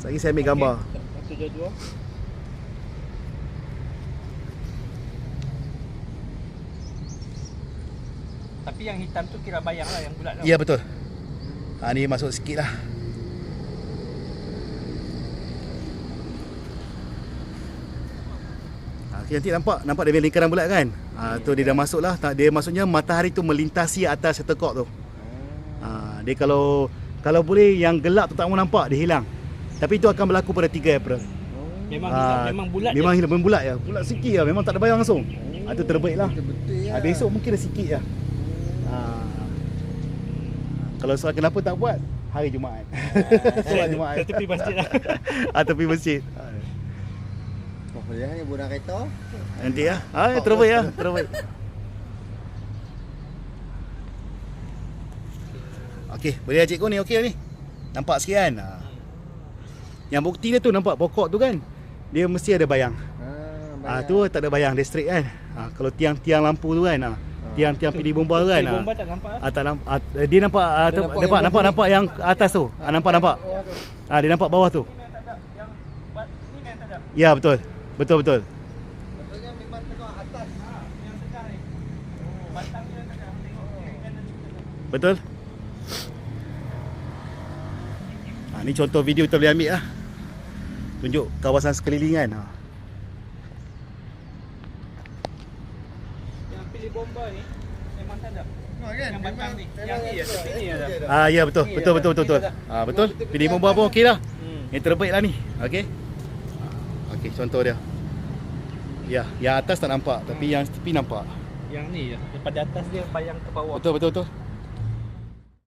Lagi saya ambil gambar. Satu dua. Tapi yang hitam tu kira bayang lah, yang bulat tu. Ya betul. Ni masuk sikit lah. Okay, nanti nampak dia punya lingkaran bulat kan? Tu dia dah masuk lah. Dia maksudnya matahari tu melintasi atas setekok tu. Dia kalau boleh yang gelap tu tak mau nampak, dia hilang. Tapi itu akan berlaku pada 3 April. Memang hilang, memang bulat. Memang hilang, memang bulat ya. Bulat sikit lah, memang tak ada bayang langsung. Itu terbaik lah. Besok mungkin ada sikit lah. Kalau soal kenapa tak buat, hari Jumaat. Solat Jumaat. Tepi masjid lah. Tepi masjid. Boleh hanya budak kereta. Nanti ya. Terbaik ya, terbaik. Okey, boleh lah cikgu ni, okey ni. Nampak sikit kan? Yang bukti dia tu nampak pokok tu kan? Dia mesti ada bayang. Tu tak ada bayang, dia straight kan? Kalau tiang-tiang lampu tu kan? Tiang-tiang pilih bomba tu kan? Pilih bomba tak nampak? Tak nampak. Dia nampak yang atas tu. Nampak. Dia nampak bawah tu. Ya betul. Betul. Maksudnya memang tengok atas. Yang tegak ni. Batang dia tegak. Tengok kiri kanan tegak. Betul. Ni contoh video kita boleh ambil lah. Tunjuk kawasan sekeliling kan. Yang pilih bomba ni memang tak ada. Kan? Yang batang ni. Yang ni ya, tepi ni ada. Ya betul. Betul. Pilih bomba pun okey lah. Yang terbaik lah ni. Okey. Okey, contoh dia. Ya, yang atas tak nampak tapi yang tepi nampak. Yang ni ya, daripada atas dia bayang ke bawah. Betul.